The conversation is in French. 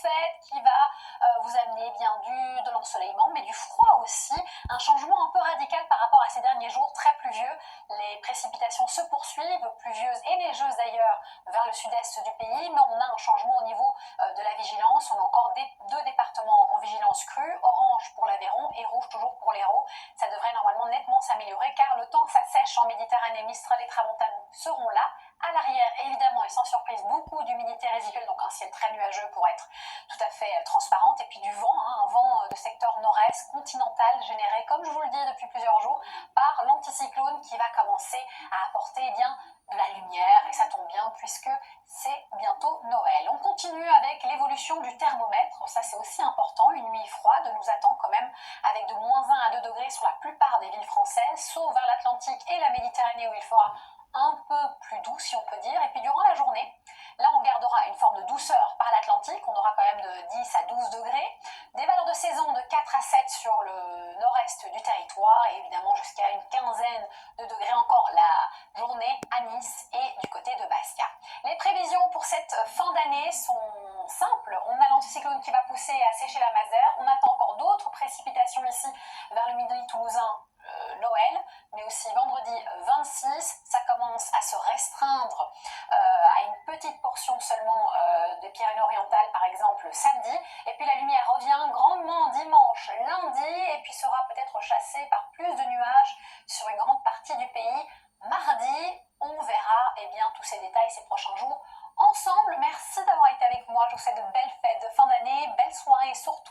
fête qui va vous amener bien de l'ensoleillement, mais du froid aussi, un changement un peu radical par rapport à ces derniers jours très pluvieux. Les précipitations se poursuivent, pluvieuses et neigeuses d'ailleurs, vers le sud-est du pays, mais on a un changement au niveau de la vigilance. On a encore deux départements en vigilance crue, orange pour l'Aveyron et rouge toujours pour l'Hérault. Ça devrait normalement nettement s'améliorer car le temps s'assèche en Méditerranée, Mistral et Tramontane seront là. À l'arrière, évidemment, et sans surprise, beaucoup d'humidité résiduelle, donc un ciel très nuageux pour être tout à fait transparente, et puis du vent, un vent de secteur nord-est continental généré, comme je vous le dis depuis plusieurs jours, par l'anticyclone qui va commencer à apporter de la lumière, et ça tombe bien puisque c'est bientôt Noël. On continue avec l'évolution du thermomètre, ça c'est aussi important, une nuit froide nous attend quand même avec de -1 à 2 degrés sur la plupart des villes françaises, sauf vers l'Atlantique et la Méditerranée où il fera un peu plus doux si on peut dire, et puis durant la journée, là on gardera une forme de douceur par l'Atlantique, on aura quand même de 10 à 12 degrés, des valeurs de saison de 4 à 7 sur le nord-est du territoire, et évidemment jusqu'à une quinzaine de degrés encore la journée à Nice et du côté de Bastia. Les prévisions pour cette fin d'année sont simples, on a l'anticyclone qui va pousser à sécher la Mazère, on attend encore d'autres précipitations ici vers le midi toulousain, Noël, mais aussi vendredi 26, ça commence à se restreindre à une petite portion seulement des Pyrénées-Orientales par exemple samedi, et puis la lumière revient grandement dimanche, lundi, et puis sera peut-être chassée par plus de nuages sur une grande partie du pays mardi. On verra tous ces détails ces prochains jours ensemble. Merci d'avoir été avec moi, je vous souhaite de belles fêtes de fin d'année, belles soirées surtout